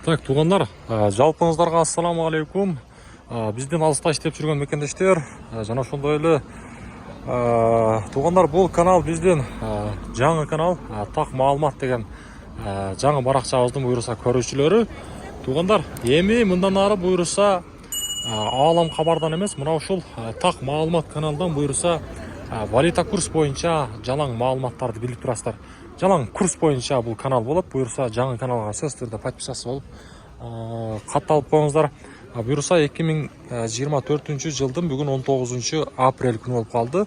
Так, туғандар, жалпыңыздарға ассаламу алейкум. Бізден алыста іштеп жүрген мекендештер, жана ошондой эле туғандар, бұл канал бізден жаңы канал, так маалымат деген жаңы баракчабыздын буюрса көрүүчүлөрү. Туғандар, эми мындан ары буюрса алам кабардан эмес, мына ушул так маалымат каналдан буюрса валюта курс боюнча жалаң маалыматтарды билип турасыздар. Жалаң курс боюнча бул канал болот. Буюрса жаңы каналга сөзсүз түрдө подписчасы болуп катталып коюңуздар. Буюрса 2024 жылдын бүгүн 19 апрель күнү болуп калды.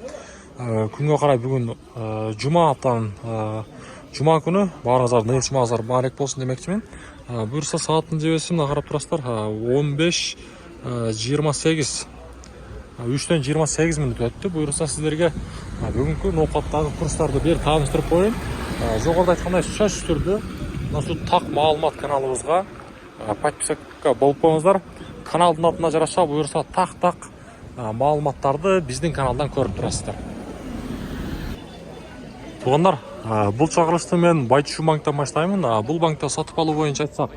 Күнгө карай бүгүн жума, аптанын жума күнү. Баарыңыздар ныр жумаңыздар баарек болсун демекчимин. Буюрса сааттын жебесин карап турасыздар. 15:28 3-төн 28 мүнөт өттү. Буюрса сиздерге бүгүнкү ноокаттагы курстарды бир тааныштырып коеюн. Жогоруда айткандай сөзсүз түрдө ушул так маалымат каналыбызга подписка болуп коюңуздар. Каналдын атына жараша буюрса так маалыматтарды биздин каналдан көрүп турасыздар. Тугандар, бул чыгарылышты мен Байтушу банктан баштаймын. Бул банкта сатып алуу боюнча айтсак,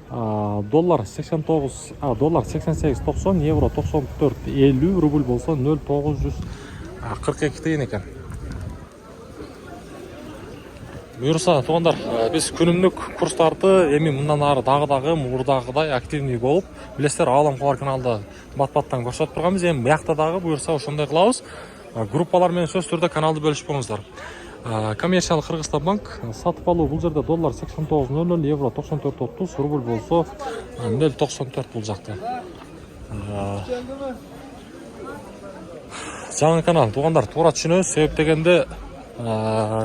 доллар 88.90, евро 94.50, рубль болсо 0.942 тыйын экен. Буюрса, тугандар, биз күнүмдүк курстарды эми мындан ары дагы мурдагыдай активный болуп, билесиздер, Алам кабар каналда бат-баттан көрсөтүп турганбыз. Эми буякта дагы буюрса ошондой кылабыз. Группалар менен сөзсүз түрдө каналды бөлүшүп коюңуздар. Коммерциялык Кыргызстан банк сатып алуу бул жерде доллар 89.00, евро 94.30, рубль болсо 0.94 бул жакта. Жаңы канал, тугандар, туура түшүнөбүз. Себеп дегенде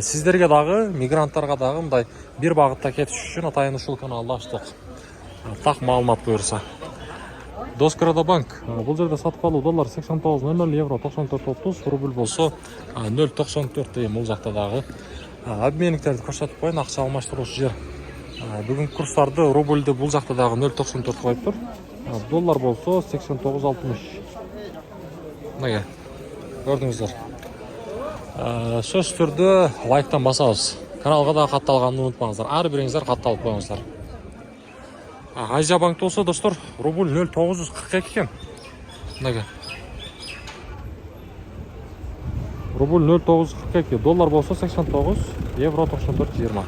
сиздерге дагы, мигранттарга дагы мындай бир багытта кетиш үчүн атайын ушул каналды ачтык. Так маалымат буюрса. Доскорадо банк, бул жерде сатып алуу доллар 89.00, евро 94.30, рубль болсо 0.94 дейм бул жакта дагы. Обменниктерди көрсөтүп коюн, акча алмаштыруучу жер. Бүгүн курстарды рубльды бул жакта дагы 0.94 коюп тур. Доллар болсо 89.60. Мына көрдүңүздөр. Сөз түрдө лайктан басабыз. Каналга да катталганын унутпаңыздар. Ар бириңиздер катталып коюңуздар. Азия банк болсо, достор, рубль 0.942 экен. Мына рубль 0.942, доллар болсо 89, евро 94.20.